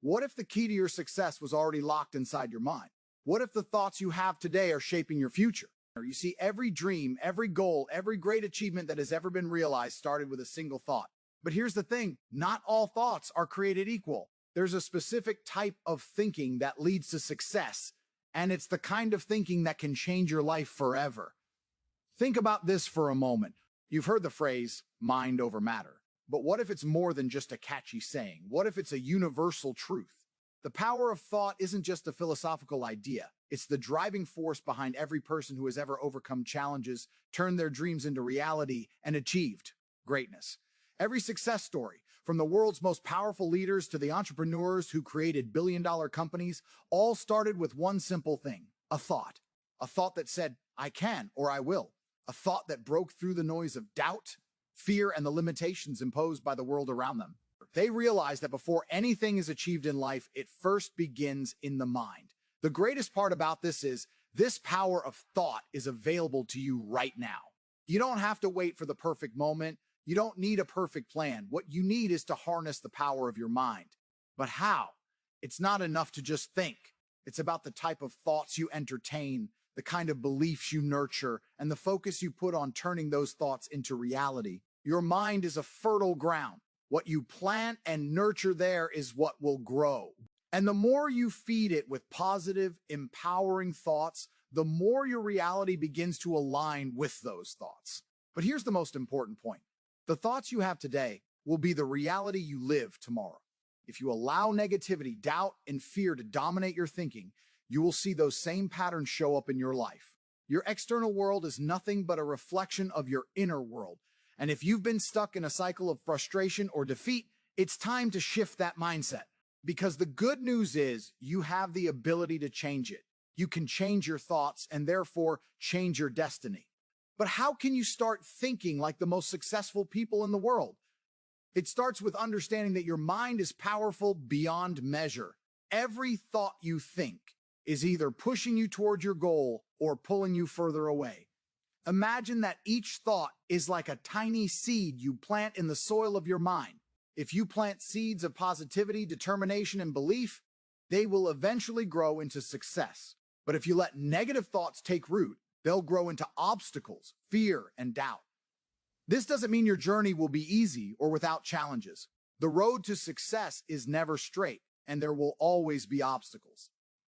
What if the key to your success was already locked inside your mind? What if the thoughts you have today are shaping your future? You see, every dream, every goal, every great achievement that has ever been realized started with a single thought. But here's the thing, not all thoughts are created equal. There's a specific type of thinking that leads to success, and it's the kind of thinking that can change your life forever. Think about this for a moment. You've heard the phrase, mind over matter. But what if it's more than just a catchy saying? What if it's a universal truth? The power of thought isn't just a philosophical idea. It's the driving force behind every person who has ever overcome challenges, turned their dreams into reality, and achieved greatness. Every success story, from the world's most powerful leaders to the entrepreneurs who created billion-dollar companies, all started with one simple thing, a thought. A thought that said, I can or I will. A thought that broke through the noise of doubt, fear, and the limitations imposed by the world around them. They realize that before anything is achieved in life, it first begins in the mind. The greatest part about this is this power of thought is available to you right now. You don't have to wait for the perfect moment. You don't need a perfect plan. What you need is to harness the power of your mind. But how? It's not enough to just think. It's about the type of thoughts you entertain, the kind of beliefs you nurture, and the focus you put on turning those thoughts into reality. Your mind is a fertile ground. What you plant and nurture there is what will grow. And the more you feed it with positive, empowering thoughts, the more your reality begins to align with those thoughts. But here's the most important point. The thoughts you have today will be the reality you live tomorrow. If you allow negativity, doubt, and fear to dominate your thinking, you will see those same patterns show up in your life. Your external world is nothing but a reflection of your inner world. And if you've been stuck in a cycle of frustration or defeat, it's time to shift that mindset. Because the good news is you have the ability to change it. You can change your thoughts and therefore change your destiny. But how can you start thinking like the most successful people in the world? It starts with understanding that your mind is powerful beyond measure. Every thought you think is either pushing you toward your goal or pulling you further away. Imagine that each thought is like a tiny seed you plant in the soil of your mind. If you plant seeds of positivity, determination, and belief, they will eventually grow into success. But if you let negative thoughts take root, they'll grow into obstacles, fear, and doubt. This doesn't mean your journey will be easy or without challenges. The road to success is never straight, and there will always be obstacles.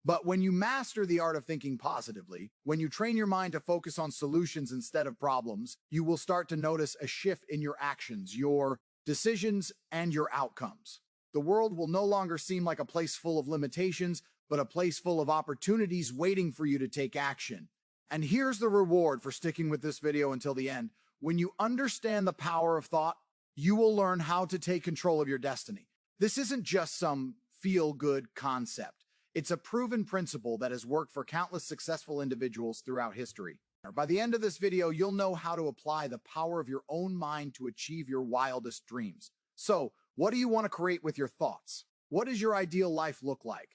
But when you master the art of thinking positively, when you train your mind to focus on solutions instead of problems, you will start to notice a shift in your actions, your decisions, and your outcomes. The world will no longer seem like a place full of limitations, but a place full of opportunities waiting for you to take action. And here's the reward for sticking with this video until the end. When you understand the power of thought, you will learn how to take control of your destiny. This isn't just some feel-good concept. It's a proven principle that has worked for countless successful individuals throughout history. By the end of this video, you'll know how to apply the power of your own mind to achieve your wildest dreams. So, what do you want to create with your thoughts? What does your ideal life look like?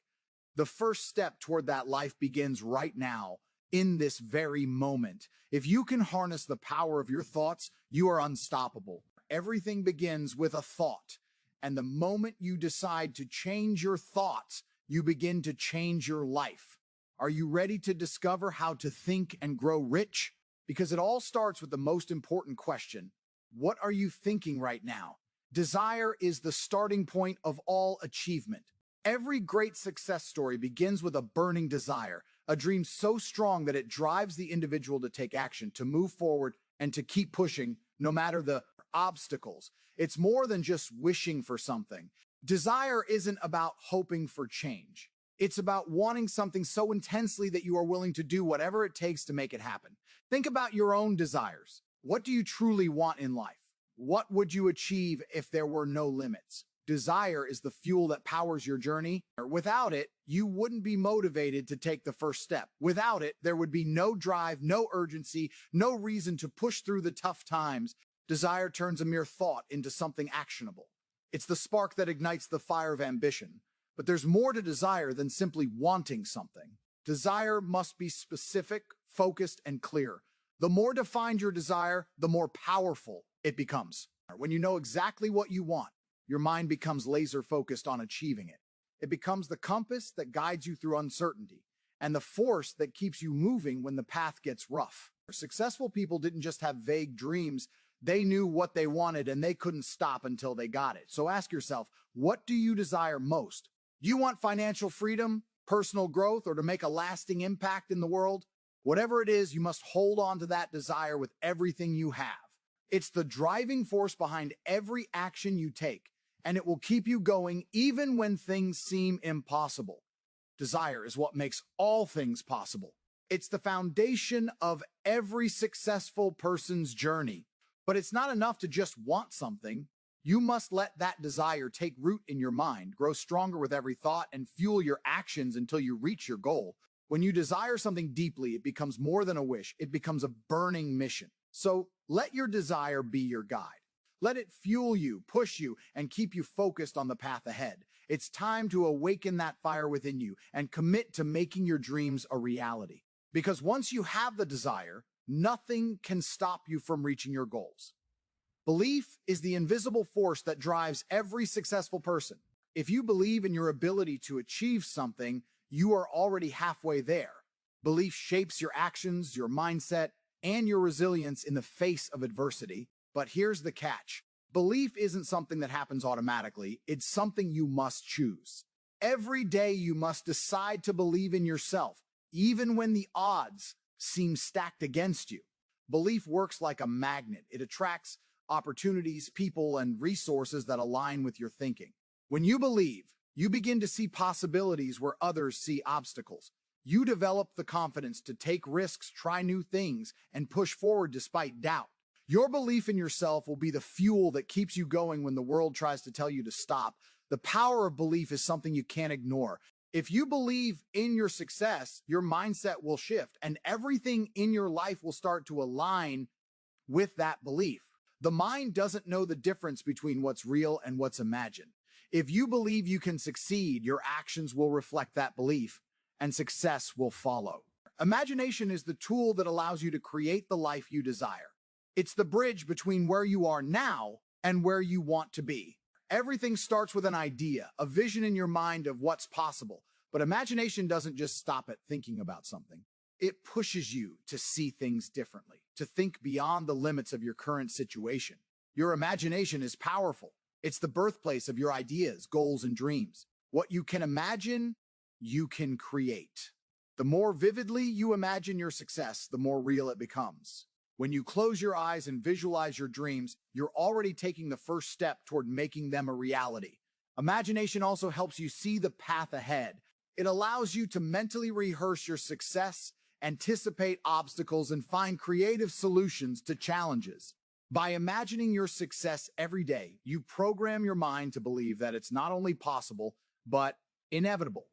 The first step toward that life begins right now, in this very moment. If you can harness the power of your thoughts, you are unstoppable. Everything begins with a thought. And the moment you decide to change your thoughts, you begin to change your life. Are you ready to discover how to think and grow rich? Because it all starts with the most important question. What are you thinking right now? Desire is the starting point of all achievement. Every great success story begins with a burning desire, a dream so strong that it drives the individual to take action, to move forward, and to keep pushing no matter the obstacles. It's more than just wishing for something. Desire isn't about hoping for change. It's about wanting something so intensely that you are willing to do whatever it takes to make it happen. Think about your own desires. What do you truly want in life? What would you achieve if there were no limits? Desire is the fuel that powers your journey. Without it, you wouldn't be motivated to take the first step. Without it, there would be no drive, no urgency, no reason to push through the tough times. Desire turns a mere thought into something actionable. It's the spark that ignites the fire of ambition. But there's more to desire than simply wanting something. Desire must be specific, focused, and clear. The more defined your desire, the more powerful it becomes. When you know exactly what you want, your mind becomes laser focused on achieving it. It becomes the compass that guides you through uncertainty and the force that keeps you moving when the path gets rough. Successful people didn't just have vague dreams, they knew what they wanted and they couldn't stop until they got it. So ask yourself, what do you desire most? Do you want financial freedom, personal growth, or to make a lasting impact in the world? Whatever it is, you must hold on to that desire with everything you have. It's the driving force behind every action you take, and it will keep you going even when things seem impossible. Desire is what makes all things possible. It's the foundation of every successful person's journey. But it's not enough to just want something. You must let that desire take root in your mind, grow stronger with every thought, and fuel your actions until you reach your goal. When you desire something deeply, it becomes more than a wish. It becomes a burning mission. So let your desire be your guide. Let it fuel you, push you, and keep you focused on the path ahead. It's time to awaken that fire within you and commit to making your dreams a reality. Because once you have the desire, nothing can stop you from reaching your goals. Belief is the invisible force that drives every successful person. If you believe in your ability to achieve something, you are already halfway there. Belief shapes your actions, your mindset, and your resilience in the face of adversity. But here's the catch. Belief isn't something that happens automatically. It's something you must choose. Every day you must decide to believe in yourself, even when the odds seem stacked against you. Belief works like a magnet. It attracts opportunities, people, and resources that align with your thinking. When you believe, you begin to see possibilities where others see obstacles. You develop the confidence to take risks, try new things, and push forward despite doubt. Your belief in yourself will be the fuel that keeps you going when the world tries to tell you to stop. The power of belief is something you can't ignore. If you believe in your success, your mindset will shift, and everything in your life will start to align with that belief. The mind doesn't know the difference between what's real and what's imagined. If you believe you can succeed, your actions will reflect that belief, and success will follow. Imagination is the tool that allows you to create the life you desire. It's the bridge between where you are now and where you want to be. Everything starts with an idea, a vision in your mind of what's possible. But imagination doesn't just stop at thinking about something. It pushes you to see things differently, to think beyond the limits of your current situation. Your imagination is powerful. It's the birthplace of your ideas, goals, and dreams. What you can imagine, you can create. The more vividly you imagine your success, the more real it becomes. When you close your eyes and visualize your dreams, you're already taking the first step toward making them a reality. Imagination also helps you see the path ahead. It allows you to mentally rehearse your success, anticipate obstacles, and find creative solutions to challenges. By imagining your success every day, you program your mind to believe that it's not only possible, but inevitable.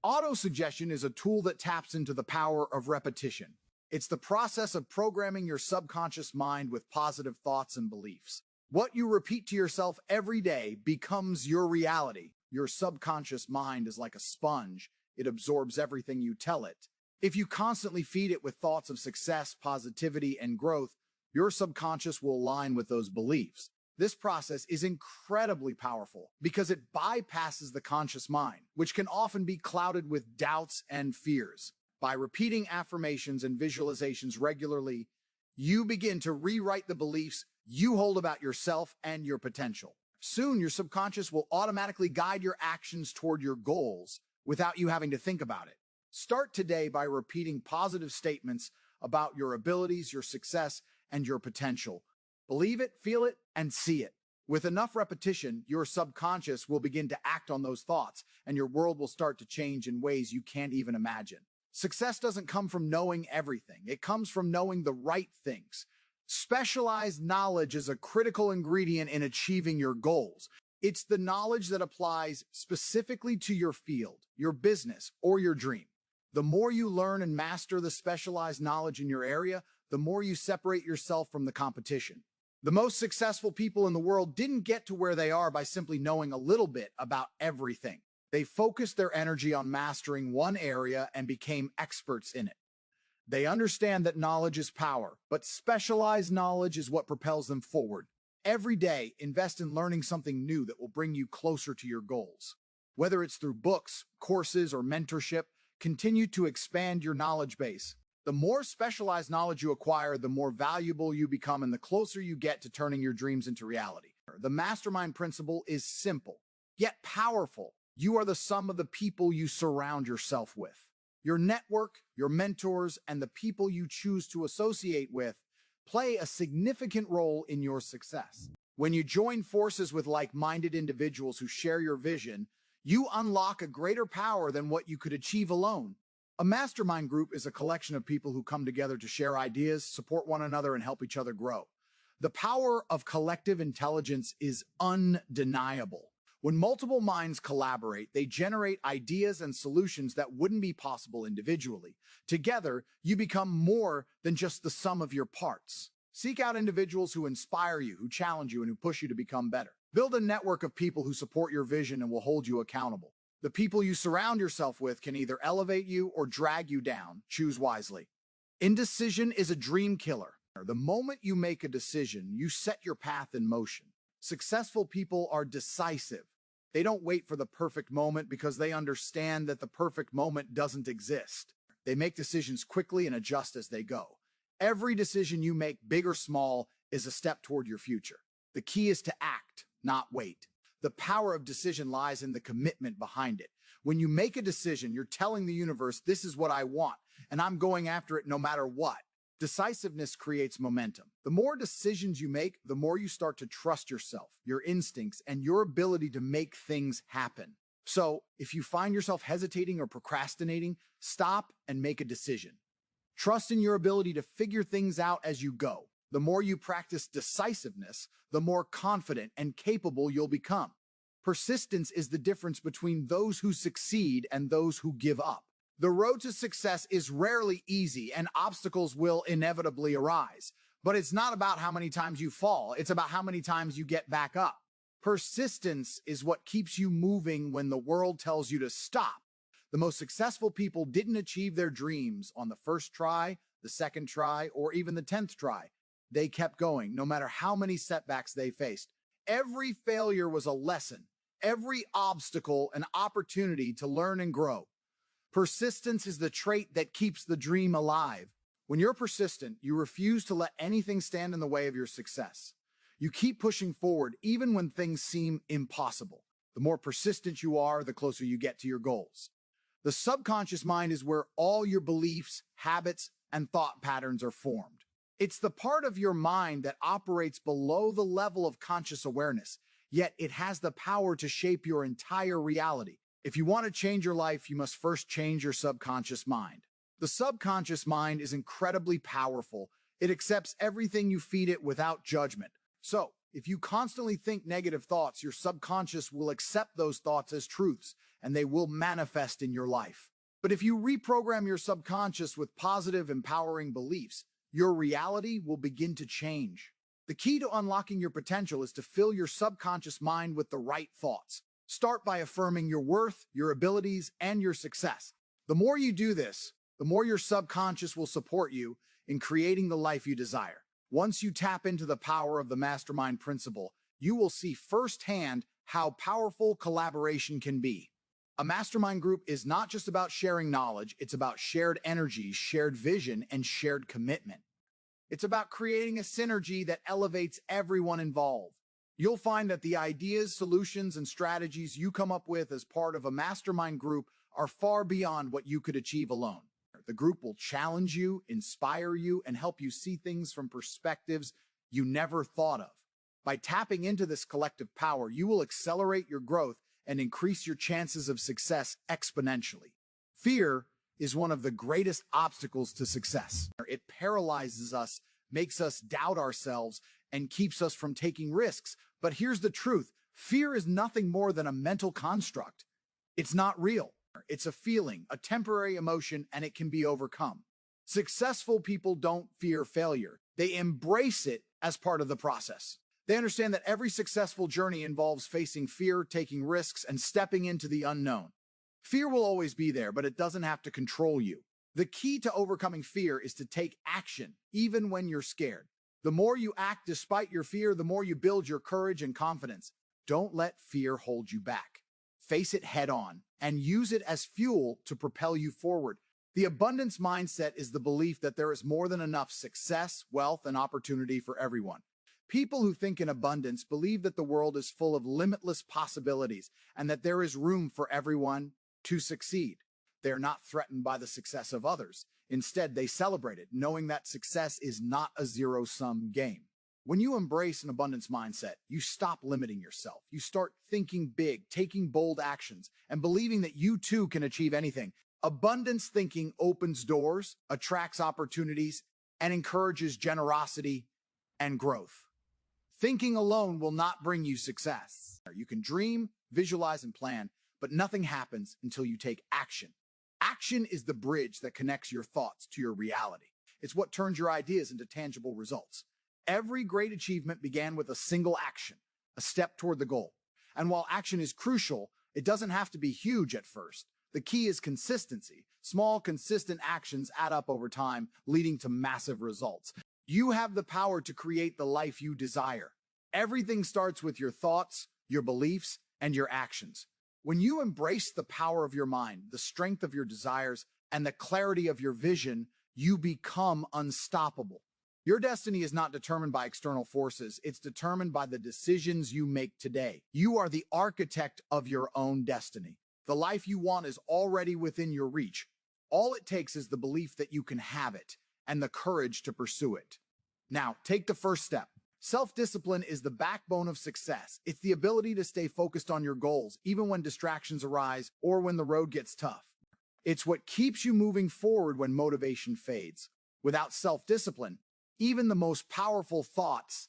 Autosuggestion is a tool that taps into the power of repetition. It's the process of programming your subconscious mind with positive thoughts and beliefs. What you repeat to yourself every day becomes your reality. Your subconscious mind is like a sponge. It absorbs everything you tell it. If you constantly feed it with thoughts of success, positivity, and growth, your subconscious will align with those beliefs. This process is incredibly powerful because it bypasses the conscious mind, which can often be clouded with doubts and fears. By repeating affirmations and visualizations regularly, you begin to rewrite the beliefs you hold about yourself and your potential. Soon, your subconscious will automatically guide your actions toward your goals without you having to think about it. Start today by repeating positive statements about your abilities, your success, and your potential. Believe it, feel it, and see it. With enough repetition, your subconscious will begin to act on those thoughts, and your world will start to change in ways you can't even imagine. Success doesn't come from knowing everything. It comes from knowing the right things. Specialized knowledge is a critical ingredient in achieving your goals. It's the knowledge that applies specifically to your field, your business, or your dream. The more you learn and master the specialized knowledge in your area, the more you separate yourself from the competition. The most successful people in the world didn't get to where they are by simply knowing a little bit about everything. They focused their energy on mastering one area and became experts in it. They understand that knowledge is power, but specialized knowledge is what propels them forward. Every day, invest in learning something new that will bring you closer to your goals. Whether it's through books, courses, or mentorship, continue to expand your knowledge base. The more specialized knowledge you acquire, the more valuable you become and the closer you get to turning your dreams into reality. The mastermind principle is simple, yet powerful. You are the sum of the people you surround yourself with. Your network, your mentors, and the people you choose to associate with play a significant role in your success. When you join forces with like-minded individuals who share your vision, you unlock a greater power than what you could achieve alone. A mastermind group is a collection of people who come together to share ideas, support one another, and help each other grow. The power of collective intelligence is undeniable. When multiple minds collaborate, they generate ideas and solutions that wouldn't be possible individually. Together, you become more than just the sum of your parts. Seek out individuals who inspire you, who challenge you, and who push you to become better. Build a network of people who support your vision and will hold you accountable. The people you surround yourself with can either elevate you or drag you down. Choose wisely. Indecision is a dream killer. The moment you make a decision, you set your path in motion. Successful people are decisive. They don't wait for the perfect moment because they understand that the perfect moment doesn't exist. They make decisions quickly and adjust as they go. Every decision you make, big or small, is a step toward your future. The key is to act, not wait. The power of decision lies in the commitment behind it. When you make a decision, you're telling the universe, this is what I want, and I'm going after it no matter what. Decisiveness creates momentum. The more decisions you make, the more you start to trust yourself, your instincts, and your ability to make things happen. So, if you find yourself hesitating or procrastinating, stop and make a decision. Trust in your ability to figure things out as you go. The more you practice decisiveness, the more confident and capable you'll become. Persistence is the difference between those who succeed and those who give up. The road to success is rarely easy and obstacles will inevitably arise. But it's not about how many times you fall, it's about how many times you get back up. Persistence is what keeps you moving when the world tells you to stop. The most successful people didn't achieve their dreams on the first try, the second try, or even the 10th try. They kept going, no matter how many setbacks they faced. Every failure was a lesson, every obstacle an opportunity to learn and grow. Persistence is the trait that keeps the dream alive. When you're persistent, you refuse to let anything stand in the way of your success. You keep pushing forward even when things seem impossible. The more persistent you are, the closer you get to your goals. The subconscious mind is where all your beliefs, habits, and thought patterns are formed. It's the part of your mind that operates below the level of conscious awareness, yet it has the power to shape your entire reality. If you want to change your life, you must first change your subconscious mind. The subconscious mind is incredibly powerful. It accepts everything you feed it without judgment. So, if you constantly think negative thoughts, your subconscious will accept those thoughts as truths, and they will manifest in your life. But if you reprogram your subconscious with positive, empowering beliefs, your reality will begin to change. The key to unlocking your potential is to fill your subconscious mind with the right thoughts. Start by affirming your worth, your abilities, and your success. The more you do this, the more your subconscious will support you in creating the life you desire. Once you tap into the power of the mastermind principle, you will see firsthand how powerful collaboration can be. A mastermind group is not just about sharing knowledge, it's about shared energy, shared vision, and shared commitment. It's about creating a synergy that elevates everyone involved. You'll find that the ideas, solutions, and strategies you come up with as part of a mastermind group are far beyond what you could achieve alone. The group will challenge you, inspire you, and help you see things from perspectives you never thought of. By tapping into this collective power, you will accelerate your growth and increase your chances of success exponentially. Fear is one of the greatest obstacles to success. It paralyzes us, makes us doubt ourselves, and keeps us from taking risks. But here's the truth. Fear is nothing more than a mental construct. It's not real. It's a feeling, a temporary emotion, and it can be overcome. Successful people don't fear failure. They embrace it as part of the process. They understand that every successful journey involves facing fear, taking risks, and stepping into the unknown. Fear will always be there, but it doesn't have to control you. The key to overcoming fear is to take action, even when you're scared. The more you act despite your fear, the more you build your courage and confidence. Don't let fear hold you back. face it head on, and use it as fuel to propel you forward. The abundance mindset is the belief that there is more than enough success, wealth, and opportunity for everyone. People who think in abundance believe that the world is full of limitless possibilities and that there is room for everyone to succeed. They are not threatened by the success of others. Instead, they celebrate it, knowing that success is not a zero-sum game. When you embrace an abundance mindset, you stop limiting yourself. You start thinking big, taking bold actions, and believing that you too can achieve anything. Abundance thinking opens doors, attracts opportunities, and encourages generosity and growth. Thinking alone will not bring you success. You can dream, visualize, and plan, but nothing happens until you take action. Action is the bridge that connects your thoughts to your reality. It's what turns your ideas into tangible results. Every great achievement began with a single action, a step toward the goal. And while action is crucial, it doesn't have to be huge at first. The key is consistency. Small, consistent actions add up over time, leading to massive results. You have the power to create the life you desire. Everything starts with your thoughts, your beliefs, and your actions. When you embrace the power of your mind, the strength of your desires, and the clarity of your vision, you become unstoppable. Your destiny is not determined by external forces. It's determined by the decisions you make today. You are the architect of your own destiny. The life you want is already within your reach. All it takes is the belief that you can have it and the courage to pursue it. Now, take the first step. Self-discipline is the backbone of success. It's the ability to stay focused on your goals, even when distractions arise or when the road gets tough. It's what keeps you moving forward when motivation fades. Without self-discipline, even the most powerful thoughts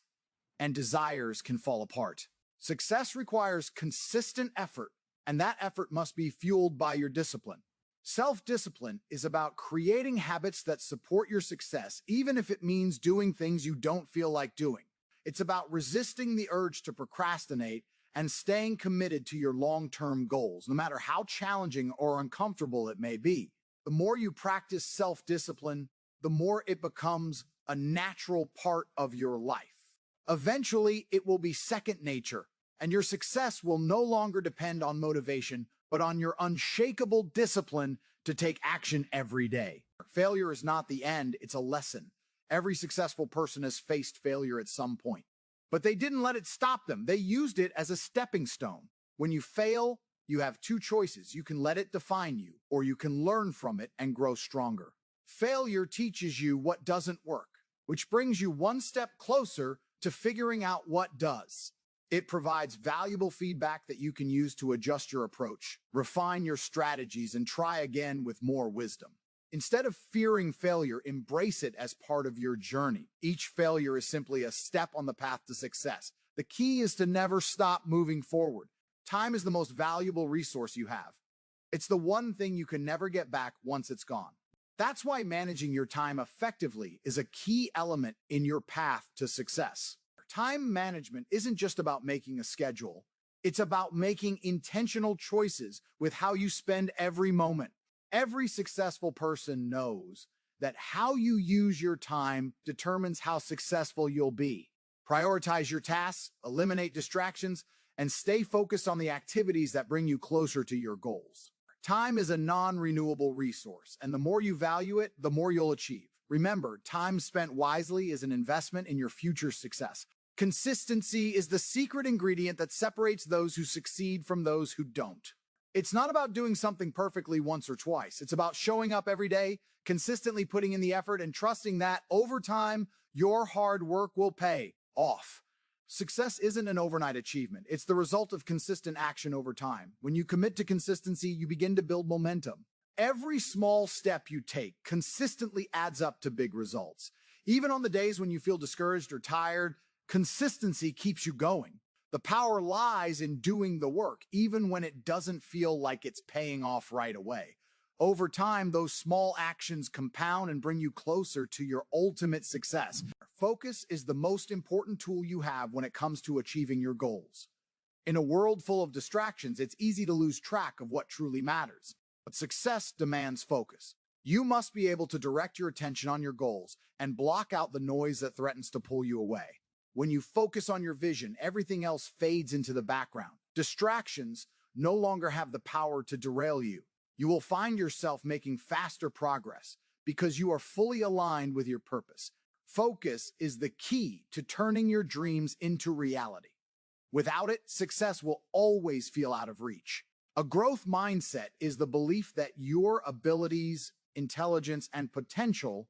and desires can fall apart. Success requires consistent effort, and that effort must be fueled by your discipline. Self-discipline is about creating habits that support your success, even if it means doing things you don't feel like doing. It's about resisting the urge to procrastinate and staying committed to your long-term goals, no matter how challenging or uncomfortable it may be. The more you practice self-discipline, the more it becomes a natural part of your life. Eventually, it will be second nature, and your success will no longer depend on motivation, but on your unshakable discipline to take action every day. Failure is not the end, it's a lesson. Every successful person has faced failure at some point. But they didn't let it stop them. They used it as a stepping stone. When you fail, you have two choices. You can let it define you, or you can learn from it and grow stronger. Failure teaches you what doesn't work, which brings you one step closer to figuring out what does. It provides valuable feedback that you can use to adjust your approach, refine your strategies, and try again with more wisdom. Instead of fearing failure, embrace it as part of your journey. Each failure is simply a step on the path to success. The key is to never stop moving forward. Time is the most valuable resource you have. It's the one thing you can never get back once it's gone. That's why managing your time effectively is a key element in your path to success. Time management isn't just about making a schedule. It's about making intentional choices with how you spend every moment. Every successful person knows that how you use your time determines how successful you'll be. Prioritize your tasks, eliminate distractions, and stay focused on the activities that bring you closer to your goals. Time is a non-renewable resource, and the more you value it, the more you'll achieve. Remember, time spent wisely is an investment in your future success. Consistency is the secret ingredient that separates those who succeed from those who don't. It's not about doing something perfectly once or twice. It's about showing up every day, consistently putting in the effort, and trusting that over time, your hard work will pay off. Success isn't an overnight achievement. It's the result of consistent action over time. When you commit to consistency, you begin to build momentum. Every small step you take consistently adds up to big results. Even on the days when you feel discouraged or tired, consistency keeps you going. The power lies in doing the work, even when it doesn't feel like it's paying off right away. Over time, those small actions compound and bring you closer to your ultimate success. Focus is the most important tool you have when it comes to achieving your goals. In a world full of distractions, it's easy to lose track of what truly matters. But success demands focus. You must be able to direct your attention on your goals and block out the noise that threatens to pull you away. When you focus on your vision, everything else fades into the background. Distractions, no longer have the power to derail you. You will find yourself making faster progress because you are fully aligned with your purpose. Focus is the key to turning your dreams into reality. Without it, success will always feel out of reach. A growth mindset is the belief that your abilities, intelligence, and potential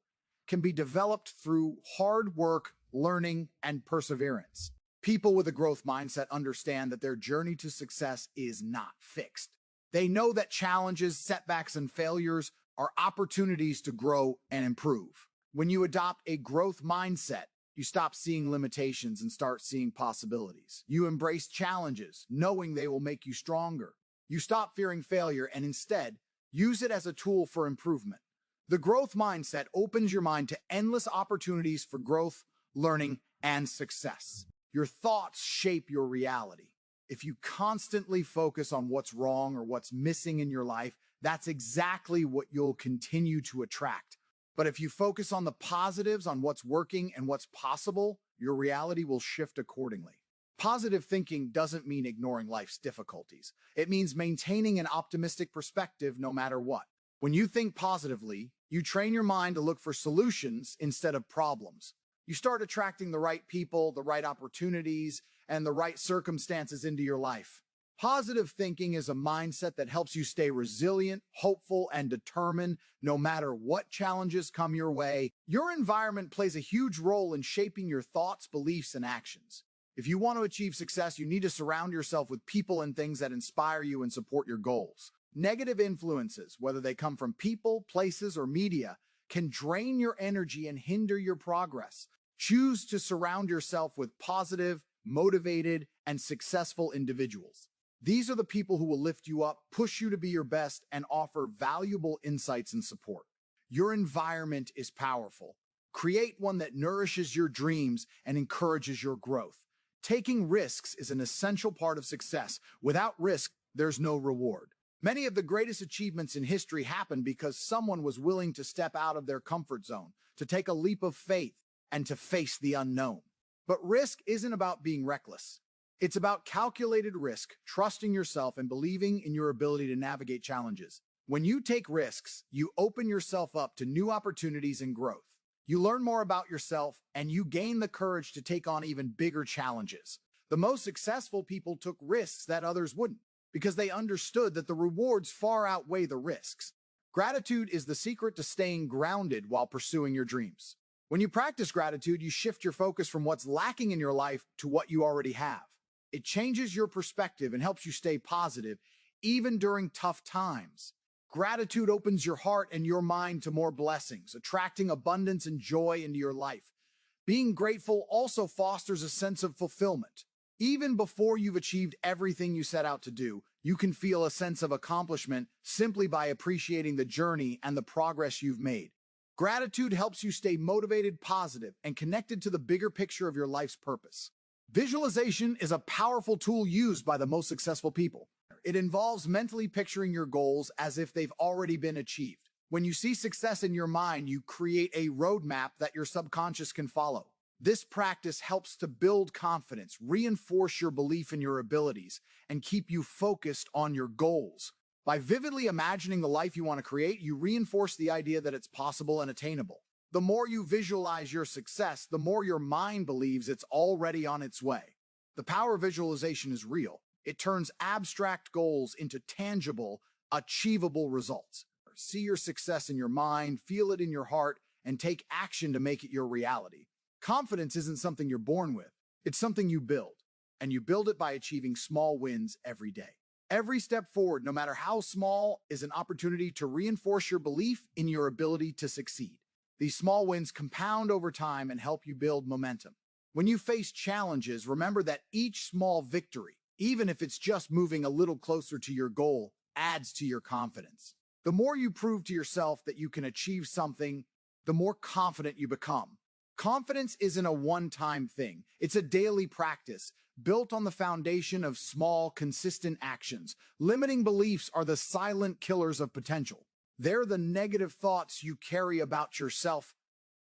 can be developed through hard work, learning, and perseverance. People with a growth mindset understand that their journey to success is not fixed. They know that challenges, setbacks, and failures are opportunities to grow and improve. When you adopt a growth mindset, you stop seeing limitations and start seeing possibilities. You embrace challenges, knowing they will make you stronger. You stop fearing failure and instead use it as a tool for improvement. The growth mindset opens your mind to endless opportunities for growth, learning, and success. Your thoughts shape your reality. If you constantly focus on what's wrong or what's missing in your life, that's exactly what you'll continue to attract. But if you focus on the positives, on what's working and what's possible, your reality will shift accordingly. Positive thinking doesn't mean ignoring life's difficulties. It means maintaining an optimistic perspective no matter what. When you think positively, you train your mind to look for solutions instead of problems. You start attracting the right people, the right opportunities, and the right circumstances into your life. Positive thinking is a mindset that helps you stay resilient, hopeful, and determined no matter what challenges come your way. Your environment plays a huge role in shaping your thoughts, beliefs, and actions. If you want to achieve success, you need to surround yourself with people and things that inspire you and support your goals. Negative influences, whether they come from people, places, or media, can drain your energy and hinder your progress. Choose to surround yourself with positive, motivated, and successful individuals. These are the people who will lift you up, push you to be your best, and offer valuable insights and support. Your environment is powerful. Create one that nourishes your dreams and encourages your growth. Taking risks is an essential part of success. Without risk, there's no reward. Many of the greatest achievements in history happened because someone was willing to step out of their comfort zone, to take a leap of faith, and to face the unknown. But risk isn't about being reckless. It's about calculated risk, trusting yourself, and believing in your ability to navigate challenges. When you take risks, you open yourself up to new opportunities and growth. You learn more about yourself, and you gain the courage to take on even bigger challenges. The most successful people took risks that others wouldn't, because they understood that the rewards far outweigh the risks. Gratitude is the secret to staying grounded while pursuing your dreams. When you practice gratitude, you shift your focus from what's lacking in your life to what you already have. It changes your perspective and helps you stay positive, even during tough times. Gratitude opens your heart and your mind to more blessings, attracting abundance and joy into your life. Being grateful also fosters a sense of fulfillment. Even before you've achieved everything you set out to do, you can feel a sense of accomplishment simply by appreciating the journey and the progress you've made. Gratitude helps you stay motivated, positive, and connected to the bigger picture of your life's purpose. Visualization is a powerful tool used by the most successful people. It involves mentally picturing your goals as if they've already been achieved. When you see success in your mind, you create a roadmap that your subconscious can follow. This practice helps to build confidence, reinforce your belief in your abilities, and keep you focused on your goals. By vividly imagining the life you want to create, you reinforce the idea that it's possible and attainable. The more you visualize your success, the more your mind believes it's already on its way. The power of visualization is real. It turns abstract goals into tangible, achievable results. See your success in your mind, feel it in your heart, and take action to make it your reality. Confidence isn't something you're born with. It's something you build, and you build it by achieving small wins every day. Every step forward, no matter how small, is an opportunity to reinforce your belief in your ability to succeed. These small wins compound over time and help you build momentum. When you face challenges, remember that each small victory, even if it's just moving a little closer to your goal, adds to your confidence. The more you prove to yourself that you can achieve something, the more confident you become. Confidence isn't a one-time thing. It's a daily practice, built on the foundation of small, consistent actions. Limiting beliefs are the silent killers of potential. They're the negative thoughts you carry about yourself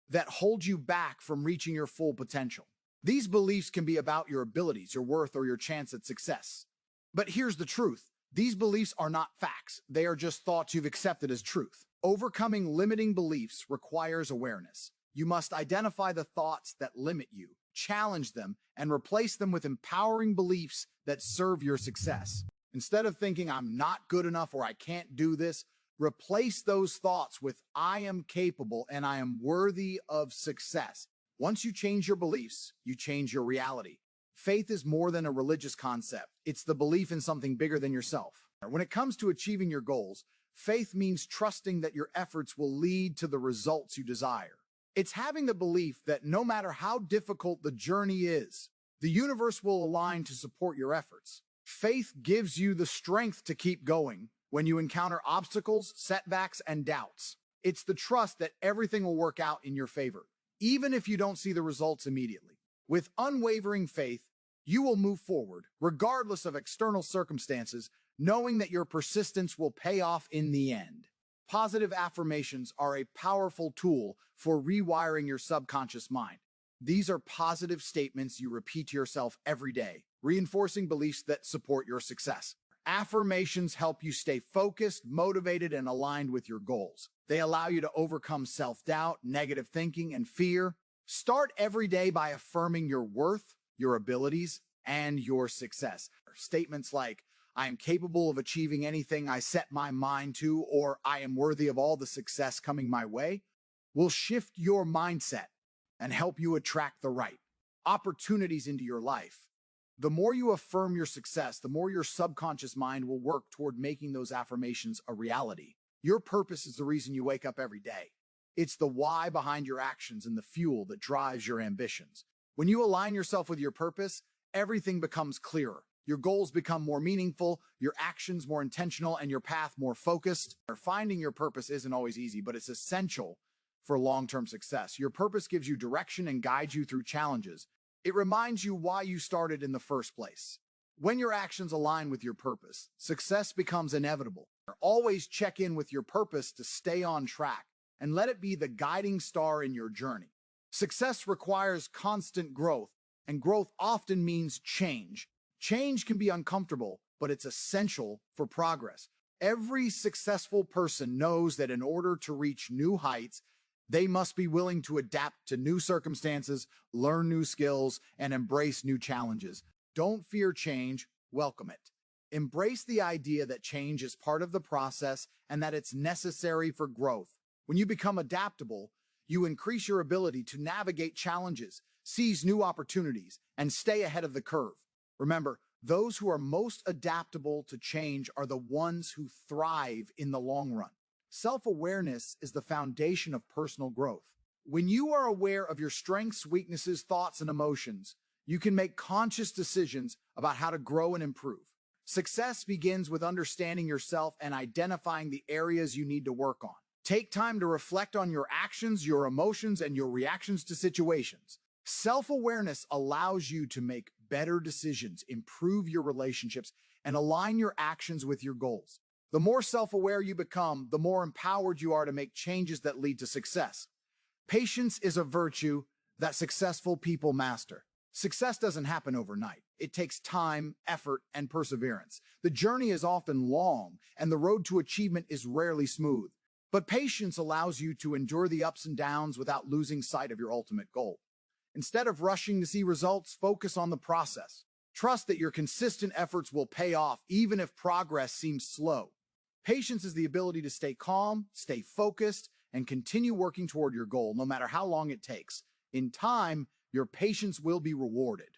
that hold you back from reaching your full potential. These beliefs can be about your abilities, your worth, or your chance at success. But here's the truth. These beliefs are not facts. They are just thoughts you've accepted as truth. Overcoming limiting beliefs requires awareness. You must identify the thoughts that limit you, challenge them, and replace them with empowering beliefs that serve your success. Instead of thinking, I'm not good enough or I can't do this, replace those thoughts with, I am capable and I am worthy of success. Once you change your beliefs, you change your reality. Faith is more than a religious concept. It's the belief in something bigger than yourself. When it comes to achieving your goals, faith means trusting that your efforts will lead to the results you desire. It's having the belief that no matter how difficult the journey is, the universe will align to support your efforts. Faith gives you the strength to keep going when you encounter obstacles, setbacks, and doubts. It's the trust that everything will work out in your favor, even if you don't see the results immediately. With unwavering faith, you will move forward, regardless of external circumstances, knowing that your persistence will pay off in the end. Positive affirmations are a powerful tool for rewiring your subconscious mind. These are positive statements you repeat to yourself every day, reinforcing beliefs that support your success. Affirmations help you stay focused, motivated, and aligned with your goals. They allow you to overcome self-doubt, negative thinking, and fear. Start every day by affirming your worth, your abilities, and your success. Statements like, I am capable of achieving anything I set my mind to, or I am worthy of all the success coming my way, will shift your mindset and help you attract the right opportunities into your life. The more you affirm your success, the more your subconscious mind will work toward making those affirmations a reality. Your purpose is the reason you wake up every day. It's the why behind your actions and the fuel that drives your ambitions. When you align yourself with your purpose, everything becomes clearer. Your goals become more meaningful, your actions more intentional, and your path more focused. Finding your purpose isn't always easy, but it's essential for long-term success. Your purpose gives you direction and guides you through challenges. It reminds you why you started in the first place. When your actions align with your purpose, success becomes inevitable. Always check in with your purpose to stay on track and let it be the guiding star in your journey. Success requires constant growth, and growth often means change. Change can be uncomfortable, but it's essential for progress. Every successful person knows that in order to reach new heights, they must be willing to adapt to new circumstances, learn new skills, and embrace new challenges. Don't fear change, welcome it. Embrace the idea that change is part of the process and that it's necessary for growth. When you become adaptable, you increase your ability to navigate challenges, seize new opportunities, and stay ahead of the curve. Remember, those who are most adaptable to change are the ones who thrive in the long run. Self-awareness is the foundation of personal growth. When you are aware of your strengths, weaknesses, thoughts, and emotions, you can make conscious decisions about how to grow and improve. Success begins with understanding yourself and identifying the areas you need to work on. Take time to reflect on your actions, your emotions, and your reactions to situations. Self-awareness allows you to make better decisions, improve your relationships, and align your actions with your goals. The more self-aware you become, the more empowered you are to make changes that lead to success. Patience is a virtue that successful people master. Success doesn't happen overnight. It takes time, effort, and perseverance. The journey is often long, and the road to achievement is rarely smooth. But patience allows you to endure the ups and downs without losing sight of your ultimate goal. Instead of rushing to see results, focus on the process. Trust that your consistent efforts will pay off, even if progress seems slow. Patience is the ability to stay calm, stay focused, and continue working toward your goal, no matter how long it takes. In time, your patience will be rewarded.